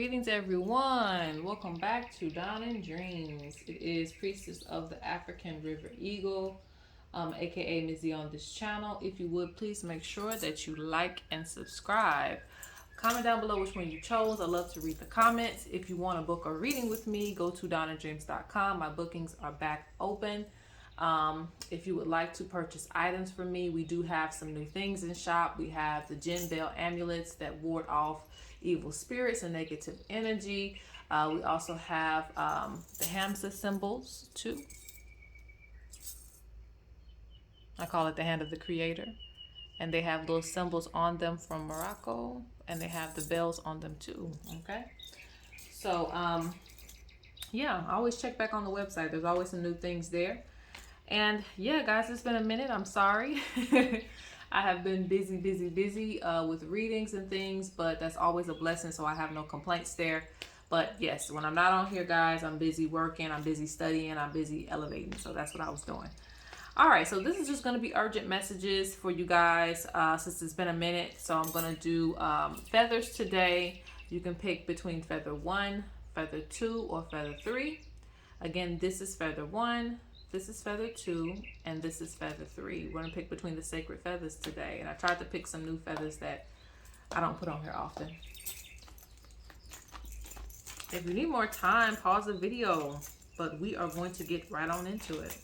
Greetings, everyone. Welcome back to Dawn and Dreams. It is Priestess of the African River Eagle, aka Ms.Z on this channel. If you would, please make sure that you like and subscribe. Comment down below which one you chose. I love to read the comments. If you want to book a reading with me, go to dawnanddreams.com. My bookings are back open. If you would like to purchase items from me, we do have some new things in shop. We have the Gem Bell amulets that ward off evil spirits and negative energy. We also have the Hamza symbols too. I call it the hand of the creator. And they have those symbols on them from Morocco, and they have the bells on them too. Okay. So, yeah, I always check back on the website. There's always some new things there. And yeah, guys, it's been a minute. I'm sorry. I have been busy with readings and things, but that's always a blessing. So I have no complaints there. But yes, when I'm not on here, guys, I'm busy working, I'm busy studying, I'm busy elevating. So that's what I was doing. All right, so this is just going to be urgent messages for you guys since it's been a minute. So I'm going to do feathers today. You can pick between feather 1, feather 2, or feather 3. Again, this is feather 1, this is feather 2, and this is feather 3. We're going to pick between the sacred feathers today. And I tried to pick some new feathers that I don't put on here often. If you need more time, pause the video. But we are going to get right on into it.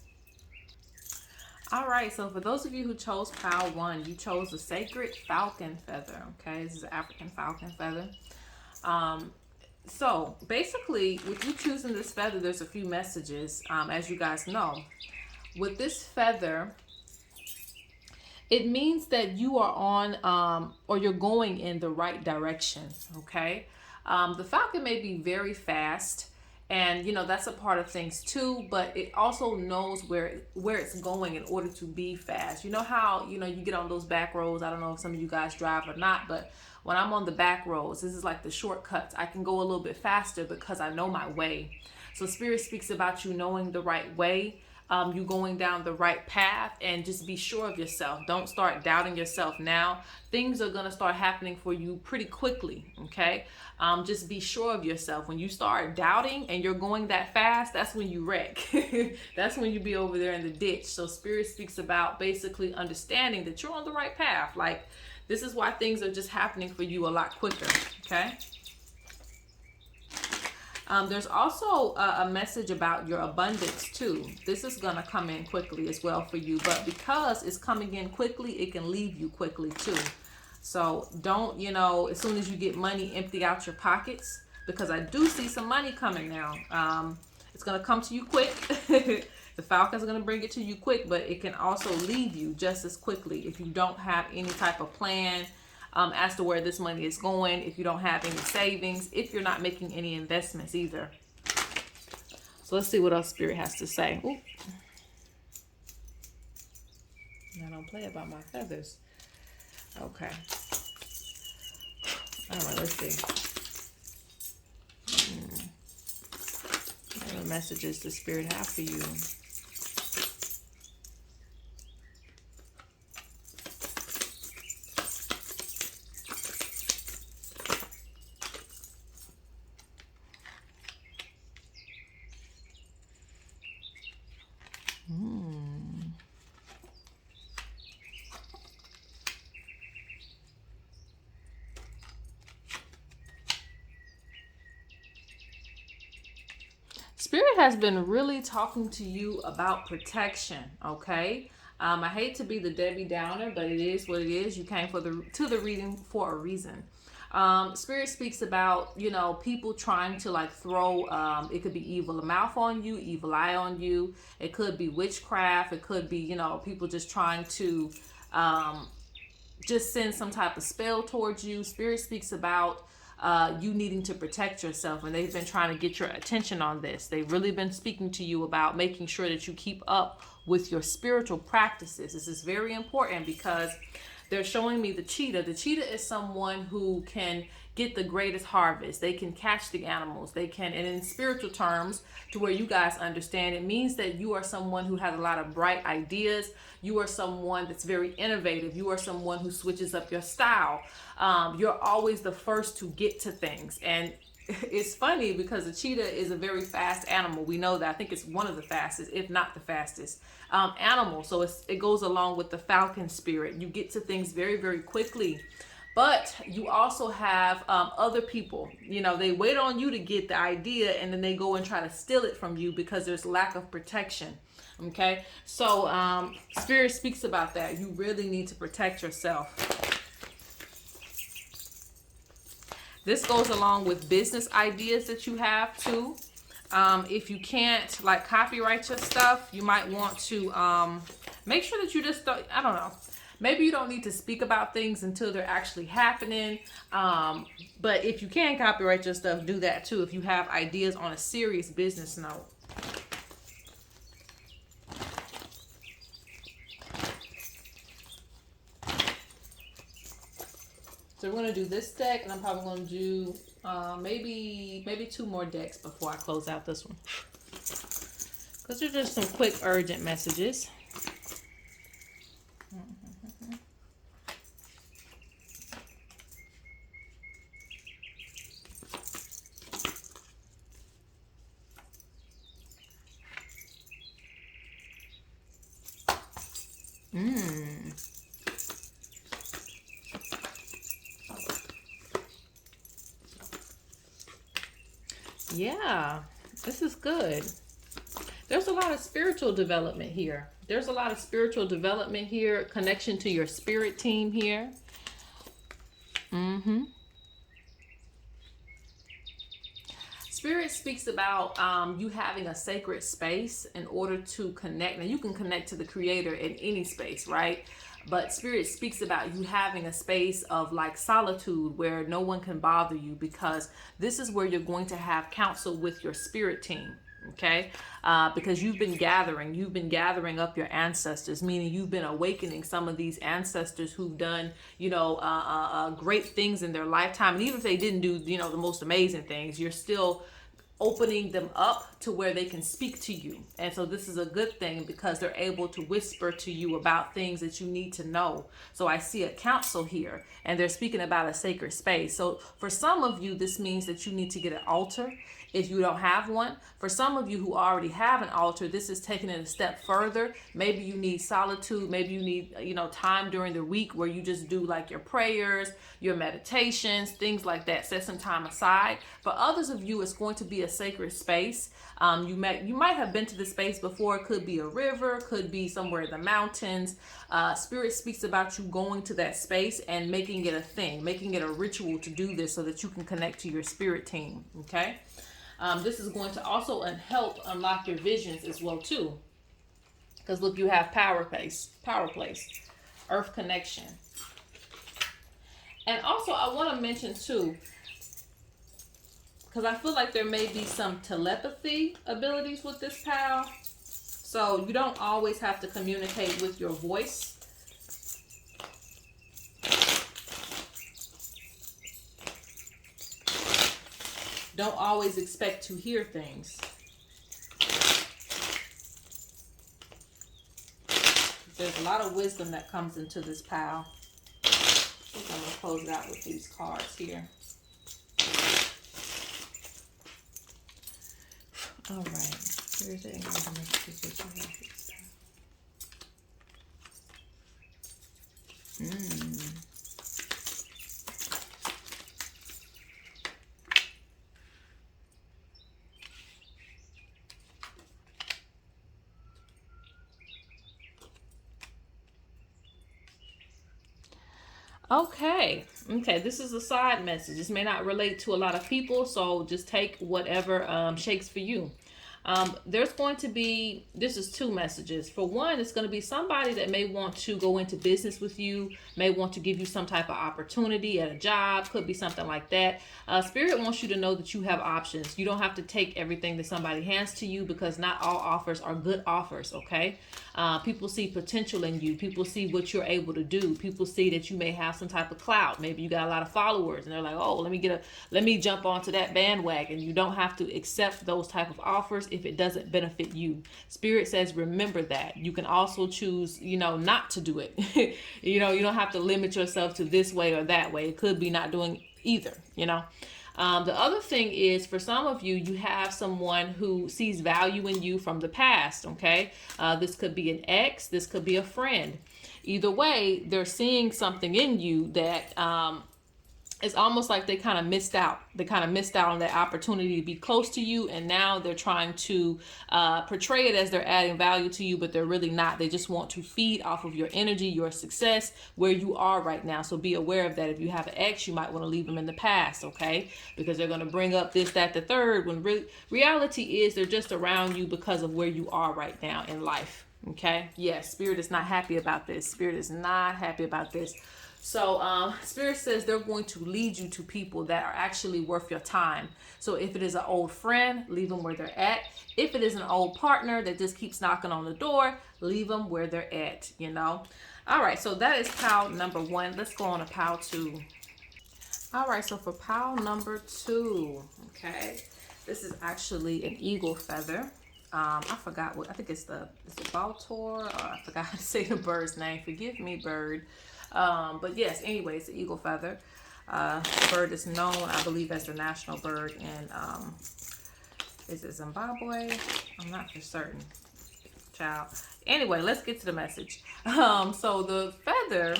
All right, so for those of you who chose pile 1, you chose the sacred falcon feather. Okay, this is an African falcon feather. So basically, with you choosing this feather, there's a few messages, as you guys know. With this feather, it means that you are on, or you're going in the right direction, okay? The falcon may be very fast, and you know that's a part of things too, but it also knows where it's going in order to be fast. You know how you get on those back roads. I don't know if some of you guys drive or not, but when I'm on the back roads, this is like the shortcuts. I can go a little bit faster because I know my way. So Spirit speaks about you knowing the right way, you going down the right path, and just be sure of yourself. Don't start doubting yourself now. Things are going to start happening for you pretty quickly, okay? Just be sure of yourself. When you start doubting and you're going that fast, that's when you wreck. That's when you be over there in the ditch. So Spirit speaks about basically understanding that you're on the right path. Like, this is why things are just happening for you a lot quicker, okay? There's also a message about your abundance too. This is going to come in quickly as well for you, but because it's coming in quickly, it can leave you quickly too. So don't, as soon as you get money, empty out your pockets, because I do see some money coming now. It's going to come to you quick. The falcons are going to bring it to you quick, but it can also leave you just as quickly if you don't have any type of plan as to where this money is going, if you don't have any savings, if you're not making any investments either. So let's see what else Spirit has to say. Ooh. I don't play about my feathers. Okay. All right, let's see. What messages does Spirit have for you? Spirit has been really talking to you about protection, okay? I hate to be the Debbie Downer, but it is what it is. You came to the reading for a reason. Spirit speaks about, people trying to like throw, it could be evil mouth on you, evil eye on you. It could be witchcraft. It could be, people just trying to just send some type of spell towards you. Spirit speaks about you needing to protect yourself, and they've been trying to get your attention on this. They've really been speaking to you about making sure that you keep up with your spiritual practices. This is very important because they're showing me the cheetah. The cheetah is someone who can get the greatest harvest. They can catch the animals. They can, and in spiritual terms, to where you guys understand, it means that you are someone who has a lot of bright ideas. You are someone that's very innovative. You are someone who switches up your style. You're always the first to get to things. And it's funny because a cheetah is a very fast animal. We know that. I think it's one of the fastest, if not the fastest animal. So it goes along with the falcon spirit. You get to things very, very quickly. But you also have other people, you know, they wait on you to get the idea and then they go and try to steal it from you because there's lack of protection. Okay, so Spirit speaks about that. You really need to protect yourself. This goes along with business ideas that you have too. If you can't like copyright your stuff, you might want to make sure that you just don't, I don't know. Maybe you don't need to speak about things until they're actually happening. But if you can copyright your stuff, do that too. If you have ideas on a serious business note. So we're going to do this deck, and I'm probably going to do maybe 2 more decks before I close out this one. Because they're just some quick, urgent messages. Yeah, this is good. There's a lot of spiritual development here. There's a lot of spiritual development here. Connection to your spirit team here. Spirit speaks about you having a sacred space in order to connect. Now, you can connect to the Creator in any space, right? But Spirit speaks about you having a space of like solitude where no one can bother you, because this is where you're going to have counsel with your spirit team. Okay, because you've been gathering up your ancestors, meaning you've been awakening some of these ancestors who've done, you know, great things in their lifetime. And even if they didn't do, you know, the most amazing things, you're still opening them up to where they can speak to you. And so this is a good thing because they're able to whisper to you about things that you need to know. So I see a council here, and they're speaking about a sacred space. So for some of you, this means that you need to get an altar if you don't have one. For some of you who already have an altar, this is taking it a step further. Maybe you need solitude. Maybe you need, you know, time during the week where you just do like your prayers, your meditations, things like that. Set some time aside. For others of you, it's going to be a sacred space. You might have been to this space before. It could be a river, could be somewhere in the mountains. Spirit speaks about you going to that space and making it a thing, making it a ritual to do this so that you can connect to your spirit team. Okay. This is going to also help unlock your visions as well too. Because look, you have power place, earth connection. And also I want to mention too, because I feel like there may be some telepathy abilities with this pal. So you don't always have to communicate with your voice. Don't always expect to hear things. There's a lot of wisdom that comes into this pile. I think I'm going to close it out with these cards here. All right. Here's the messages that you have. Okay, this is a side message. This may not relate to a lot of people, so just take whatever shakes for you. There's going to be, this is 2 messages. For one, it's going to be somebody that may want to go into business with you, may want to give you some type of opportunity at a job, could be something like that. Spirit wants you to know that you have options. You don't have to take everything that somebody hands to you, because not all offers are good offers, okay? People see potential in you. People see what you're able to do. People see that you may have some type of clout. Maybe you got a lot of followers and they're like, oh, let me jump onto that bandwagon. You don't have to accept those type of offers if it doesn't benefit you. Spirit says, remember that. You can also choose, not to do it. You don't have to limit yourself to this way or that way. It could be not doing either, The other thing is, for some of you, you have someone who sees value in you from the past, okay? This could be an ex, this could be a friend. Either way, they're seeing something in you that it's almost like they kind of missed out. They kind of missed out on that opportunity to be close to you, and now they're trying to portray it as they're adding value to you, but they're really not. They just want to feed off of your energy, your success, where you are right now. So be aware of that. If you have an ex, you might want to leave them in the past, okay? Because they're going to bring up this, that, the third, when reality is they're just around you because of where you are right now in life, okay? Yes, Spirit is not happy about this. Spirit is not happy about this. So Spirit says they're going to lead you to people that are actually worth your time. So if it is an old friend, leave them where they're at. If it is an old partner that just keeps knocking on the door, leave them where they're at, you know. All right, so that is pile number 1. Let's go on to pile 2. All right, so for pile number 2, okay, this is actually an eagle feather. I forgot what, I think it's is it Baltor, or I forgot how to say the bird's name. Forgive me, bird. But yes, anyway, it's the eagle feather. The bird is known, I believe, as the national bird in, is it Zimbabwe? I'm not for certain, child. Anyway, let's get to the message. So the feather,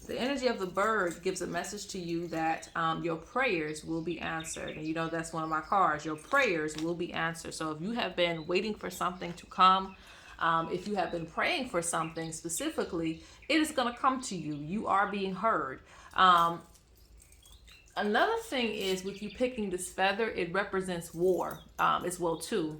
the energy of the bird gives a message to you that your prayers will be answered. And you know, that's one of my cards. Your prayers will be answered. So if you have been waiting for something to come, if you have been praying for something specifically, it is going to come to you. You are being heard. Another thing is, with you picking this feather, it represents war as well too.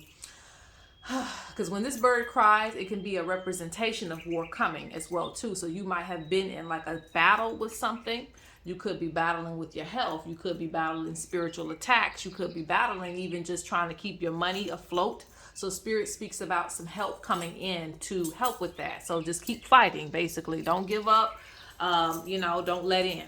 Because when this bird cries, it can be a representation of war coming as well too. So you might have been in like a battle with something. You could be battling with your health. You could be battling spiritual attacks. You could be battling even just trying to keep your money afloat. So Spirit speaks about some help coming in to help with that. So just keep fighting, basically. Don't give up. You know, don't let in.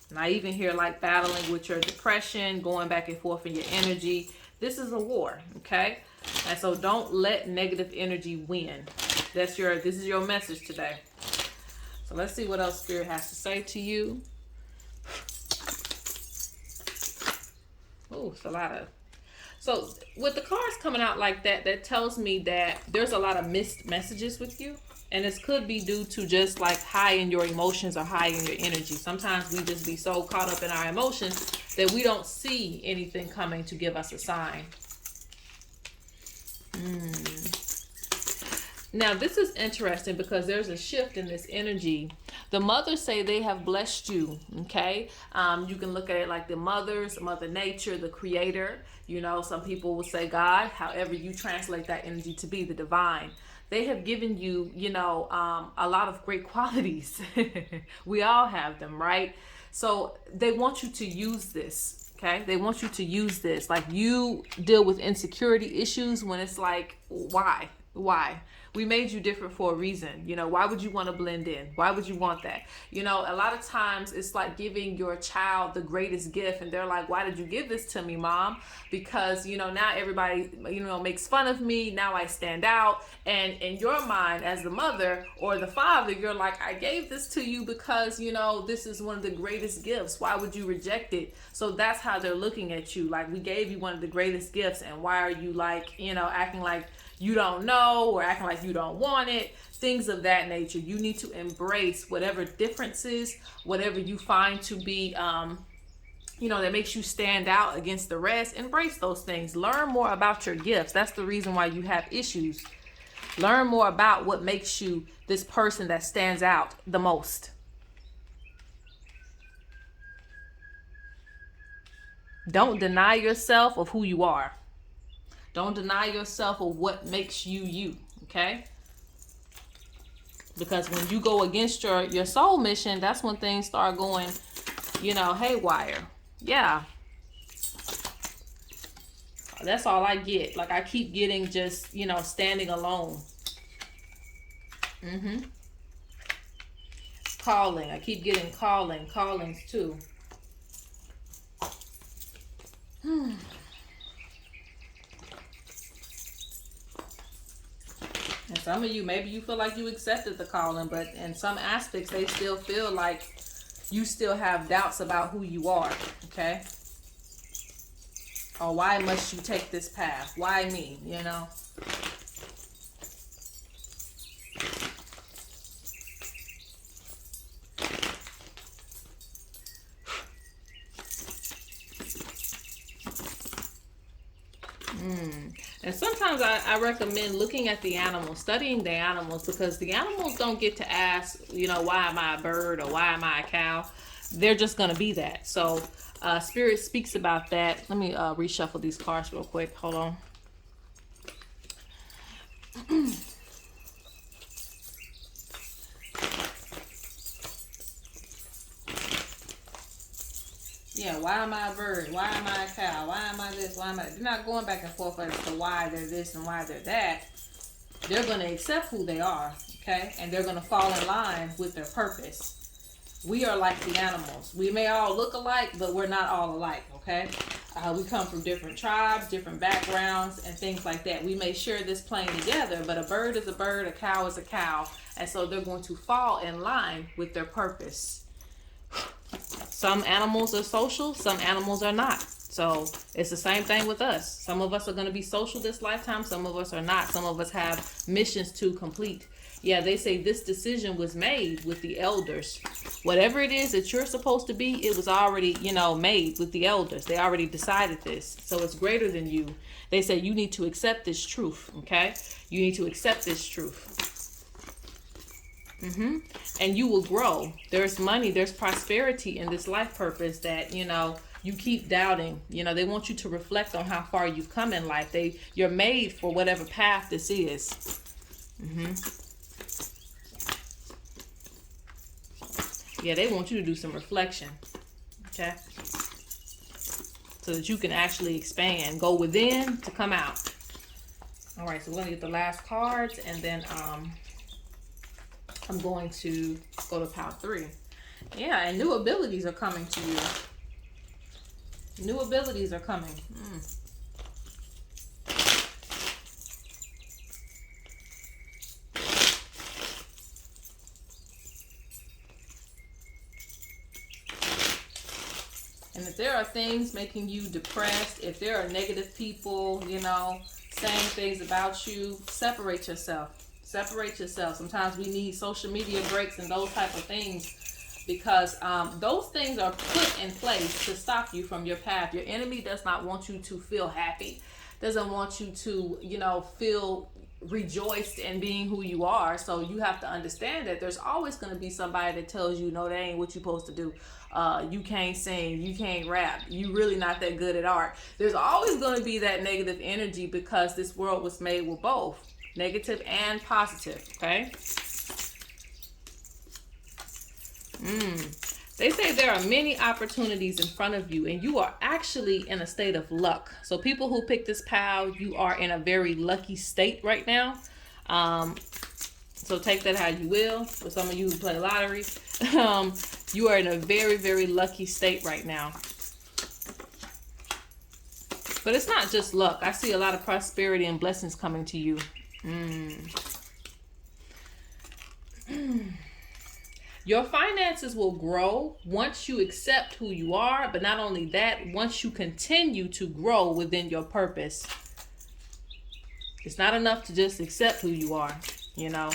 And I even hear like battling with your depression, going back and forth in your energy. This is a war, okay? And so don't let negative energy win. This is your message today. So let's see what else Spirit has to say to you. Oh, it's a lot of... So with the cards coming out like that, that tells me that there's a lot of missed messages with you. And this could be due to just like high in your emotions or high in your energy. Sometimes we just be so caught up in our emotions that we don't see anything coming to give us a sign. Now, this is interesting because there's a shift in this energy. The mothers say they have blessed you, okay? You can look at it like the mothers, Mother Nature, the creator. You know, some people will say God, however you translate that energy to be, the divine. They have given you, you know, a lot of great qualities. We all have them, right? So they want you to use this, okay? They want you to use this. Like, you deal with insecurity issues when it's like, why? Why? We made you different for a reason. You know, why would you want to blend in? Why would you want that? You know, a lot of times it's like giving your child the greatest gift, and they're like, why did you give this to me, Mom? Because, you know, now everybody, you know, makes fun of me. Now I stand out. And in your mind as the mother or the father, you're like, I gave this to you because, you know, this is one of the greatest gifts. Why would you reject it? So that's how they're looking at you. Like, we gave you one of the greatest gifts, and why are you like, you know, acting like you don't know, or acting like you don't want it, things of that nature. You need to embrace whatever differences, whatever you find to be, you know, that makes you stand out against the rest. Embrace those things. Learn more about your gifts. That's the reason why you have issues. Learn more about what makes you this person that stands out the most. Don't deny yourself of who you are. Don't deny yourself of what makes you you, okay? Because when you go against your soul mission, that's when things start going, you know, haywire. Yeah. That's all I get. Like, I keep getting just, you know, standing alone. Calling. I keep getting callings too. And some of you, maybe you feel like you accepted the calling, but in some aspects, they still feel like, you still have doubts about who you are, okay? Or why must you take this path? Why me, you know? And sometimes I recommend looking at the animals, studying the animals, because the animals don't get to ask, you know, why am I a bird or why am I a cow? They're just going to be that. So Spirit speaks about that. Let me reshuffle these cards real quick. Hold on. Yeah, why am I a bird? Why am I a cow? Why am I this? Why am I... They're not going back and forth as to why they're this and why they're that. They're going to accept who they are, okay? And they're going to fall in line with their purpose. We are like the animals. We may all look alike, but we're not all alike, okay? We come from different tribes, different backgrounds, and things like that. We may share this plane together, but a bird is a bird, a cow is a cow, and so they're going to fall in line with their purpose. Some animals are social, some animals are not. So it's the same thing with us. Some of us are going to be social this lifetime, some of us are not. Some of us have missions to complete. Yeah, they say this decision was made with the elders. Whatever it is that you're supposed to be, it was already, you know, made with the elders. They already decided this. So it's greater than you. They say you need to accept this truth, okay? You need to accept this truth. And you will grow. There's money, there's prosperity in this life purpose that, you know, you keep doubting. You know, they want you to reflect on how far you've come in life. You're made for whatever path this is. Yeah, they want you to do some reflection, okay? So that you can actually expand, go within to come out. All right, so we're gonna get the last cards, and then I'm going to go to pile 3. Yeah, and new abilities are coming to you. New abilities are coming. And if there are things making you depressed, if there are negative people, you know, saying things about you, separate yourself. Separate yourself. Sometimes we need social media breaks and those type of things, because those things are put in place to stop you from your path. Your enemy does not want you to feel happy, doesn't want you to, you know, feel rejoiced in being who you are. So you have to understand that there's always going to be somebody that tells you, no, that ain't what you're supposed to do. You can't sing, you can't rap, you really not that good at art. There's always going to be that negative energy, because this world was made with both negative and positive, okay? They say there are many opportunities in front of you, and you are actually in a state of luck. So people who pick this pile, you are in a very lucky state right now. So take that how you will. For some of you who play lottery, you are in a very, very lucky state right now. But it's not just luck. I see a lot of prosperity and blessings coming to you. Your finances will grow once you accept who you are, but not only that, once you continue to grow within your purpose. It's not enough to just accept who you are, you know.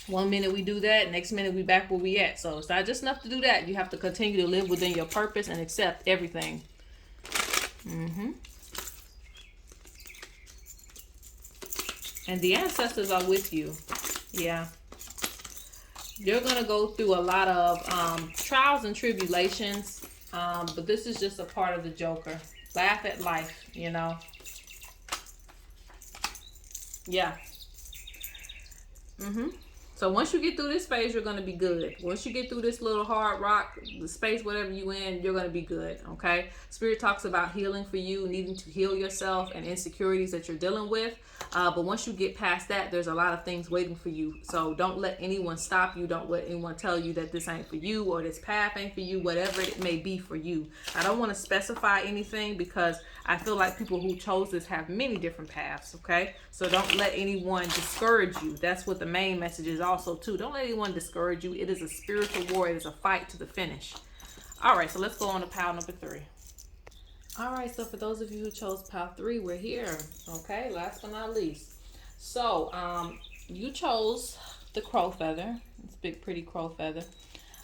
One minute we do that, next minute we back where we at. So it's not just enough to do that. You have to continue to live within your purpose and accept everything. And the ancestors are with you. Yeah. You're going to go through a lot of trials and tribulations. But this is just a part of the Joker. Laugh at life, you know. Yeah. So once you get through this phase, you're going to be good. Once you get through this little hard rock, the space, whatever you in, you're going to be good, okay? Spirit talks about healing for you, needing to heal yourself and insecurities that you're dealing with. But once you get past that, there's a lot of things waiting for you. So don't let anyone stop you. Don't let anyone tell you that this ain't for you or this path ain't for you, whatever it may be for you. I don't want to specify anything, because I feel like people who chose this have many different paths, okay? So don't let anyone discourage you. That's what the main message is also too. Don't let anyone discourage you. It is a spiritual war. It is a fight to the finish. All right, so let's go on to pile number 3. All right, so for those of you who chose pile 3, we're here. Okay, last but not least. So, you chose the crow feather. It's a big, pretty crow feather.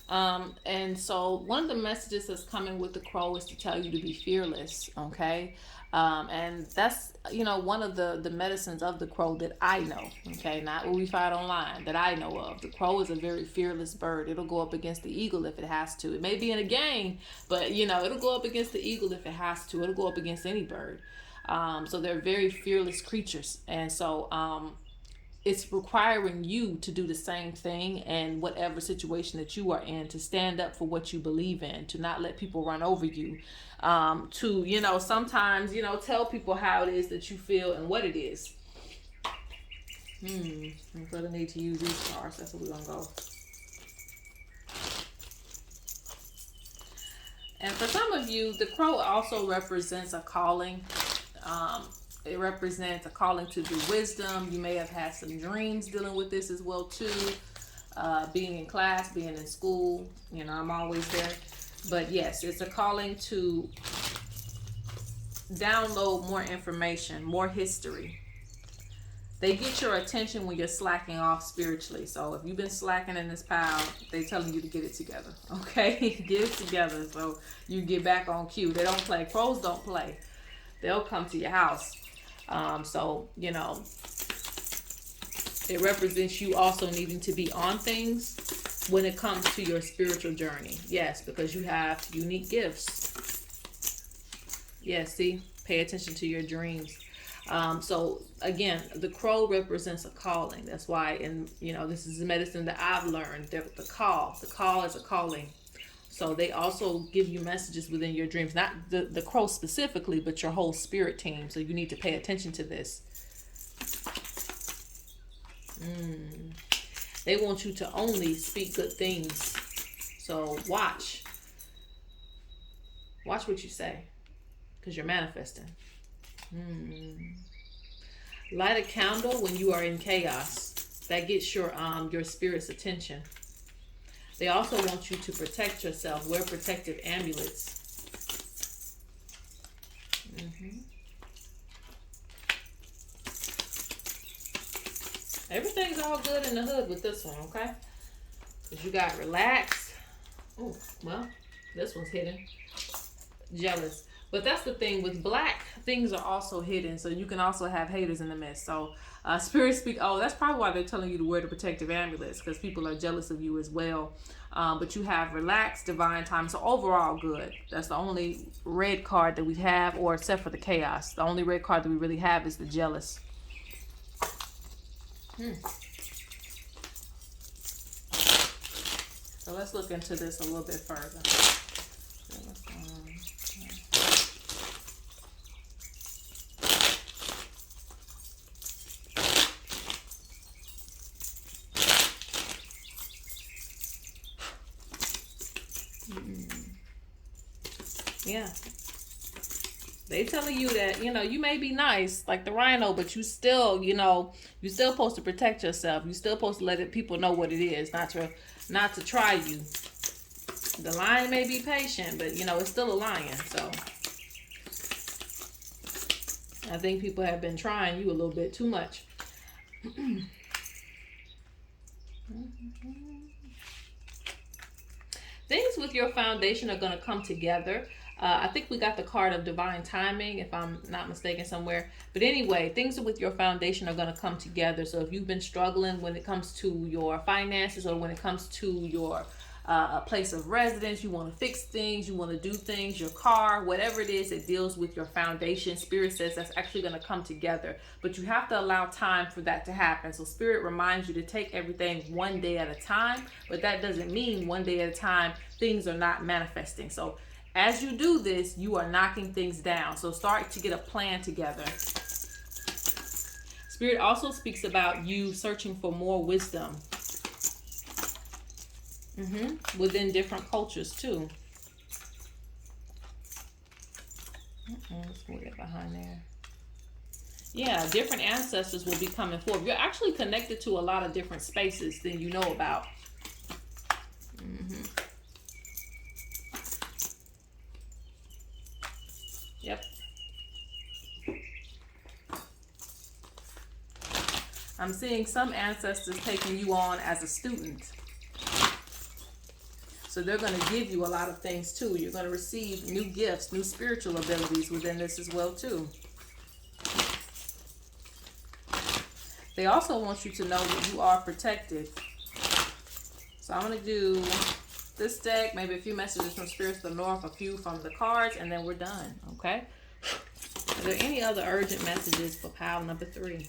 And so one of the messages that's coming with the crow is to tell you to be fearless, okay? And that's, one of the medicines of the crow that I know, okay? Not what we find online, that I know of. The crow is a very fearless bird. It'll go up against the eagle if it has to. It may be in a game, but, it'll go up against the eagle if it has to. It'll go up against any bird. So they're very fearless creatures. And so, it's requiring you to do the same thing in whatever situation that you are in, to stand up for what you believe in, to not let people run over you, to, sometimes, tell people how it is that you feel and what it is. I'm going to need to use these cards. That's where we're going to go. And for some of you, the crow also represents a calling. It represents a calling to do wisdom. You may have had some dreams dealing with this as well too. Being in class, being in school, I'm always there. But yes, it's a calling to download more information, more history. They get your attention when you're slacking off spiritually. So if you've been slacking in this pile, they're telling you to get it together. Okay, get it together so you get back on cue. They don't play. Crows don't play. They'll come to your house. So, it represents you also needing to be on things when it comes to your spiritual journey. Yes, because you have unique gifts. Yes, see, pay attention to your dreams. So again, the crow represents a calling. That's why, this is the medicine that I've learned. The call is a calling. So they also give you messages within your dreams, not the crow specifically, but your whole spirit team. So you need to pay attention to this. They want you to only speak good things. So watch what you say, because you're manifesting. Light a candle when you are in chaos. That gets your spirit's attention. They also want you to protect yourself. Wear protective amulets. Everything's all good in the hood with this one, okay? Because you got relaxed. Oh, well, this one's hidden. Jealous. But that's the thing. With black, things are also hidden. So you can also have haters in the midst. So spirit speak. Oh, that's probably why they're telling you to wear the protective amulets, because people are jealous of you as well. But you have relaxed, divine time. So overall, good. That's the only red card that we have, or except for the chaos. The only red card that we really have is the jealous. So let's look into this a little bit further. Yeah. They telling you that, you may be nice like the rhino, but you still, you're still supposed to protect yourself. You're still supposed to let people know what it is, not to try you. The lion may be patient, but it's still a lion. So I think people have been trying you a little bit too much. Things with your foundation are going to come together. I think we got the card of divine timing, if I'm not mistaken, somewhere. But anyway, things with your foundation are going to come together. So if you've been struggling when it comes to your finances, or when it comes to your place of residence, you want to fix things, you want to do things, your car, whatever it is that deals with your foundation, Spirit says that's actually going to come together. But you have to allow time for that to happen. So Spirit reminds you to take everything one day at a time, but that doesn't mean one day at a time things are not manifesting. So as you do this, you are knocking things down. So start to get a plan together. Spirit also speaks about you searching for more wisdom. Within different cultures too. Let's move that behind there. Yeah, different ancestors will be coming forth. You're actually connected to a lot of different spaces than you know about. Yep. I'm seeing some ancestors taking you on as a student. So they're going to give you a lot of things too. You're going to receive new gifts, new spiritual abilities within this as well too. They also want you to know that you are protected. So I'm going to do this deck, maybe a few messages from Spirits of the North, a few from the cards, and then we're done, okay? Are there any other urgent messages for pile number 3?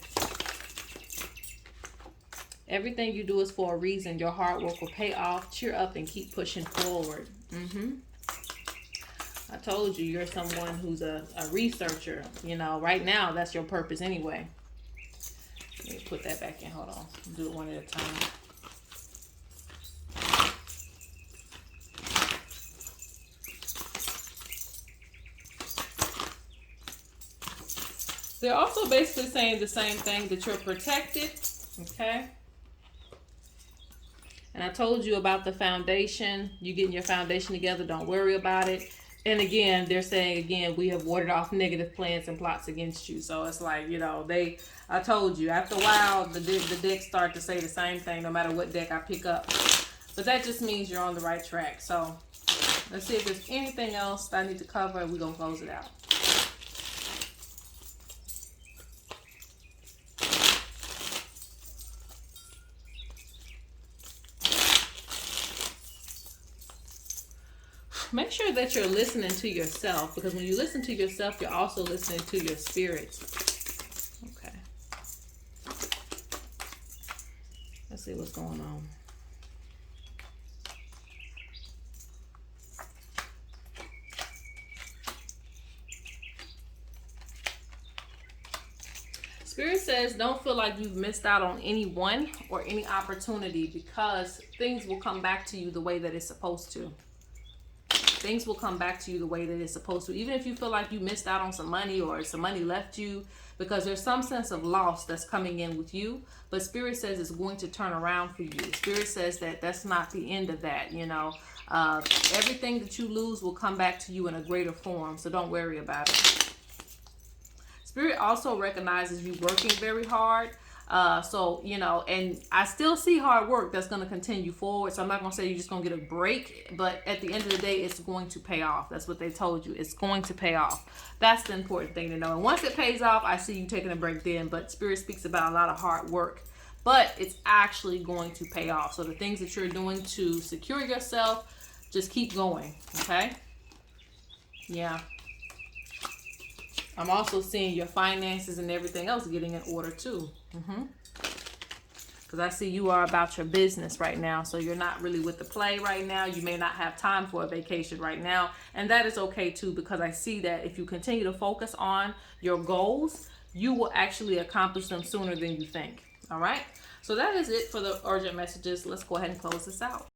Everything you do is for a reason. Your hard work will pay off. Cheer up and keep pushing forward. I told you, you're someone who's a researcher. You know, right now, that's your purpose anyway. Let me put that back in. Hold on. I'll do it one at a time. They're also basically saying the same thing, that you're protected. Okay. And I told you about the foundation. You getting your foundation together. Don't worry about it. And again, they're saying, again, we have warded off negative plans and plots against you. So it's like, you know, I told you, after a while, the decks start to say the same thing, no matter what deck I pick up. But that just means you're on the right track. So let's see if there's anything else that I need to cover, and we're going to close it out. Make sure that you're listening to yourself, because when you listen to yourself, you're also listening to your spirits. Okay. Let's see what's going on. Spirit says don't feel like you've missed out on anyone or any opportunity, because things will come back to you the way that it's supposed to. Things will come back to you the way that it's supposed to. Even if you feel like you missed out on some money or some money left you, because there's some sense of loss that's coming in with you. But Spirit says it's going to turn around for you. Spirit says that that's not the end of that, you know. Everything that you lose will come back to you in a greater form. So don't worry about it. Spirit also recognizes you working very hard. So, you know, and I still see hard work that's going to continue forward. So I'm not going to say you're just going to get a break, but at the end of the day, it's going to pay off. That's what they told you. It's going to pay off. That's the important thing to know. And once it pays off, I see you taking a break then, but Spirit speaks about a lot of hard work, but it's actually going to pay off. So the things that you're doing to secure yourself, just keep going. Okay. Yeah. I'm also seeing your finances and everything else getting in order too. Because I see you are about your business right now. So you're not really with the play right now. You may not have time for a vacation right now. And that is okay too, because I see that if you continue to focus on your goals, you will actually accomplish them sooner than you think. All right. So that is it for the urgent messages. Let's go ahead and close this out.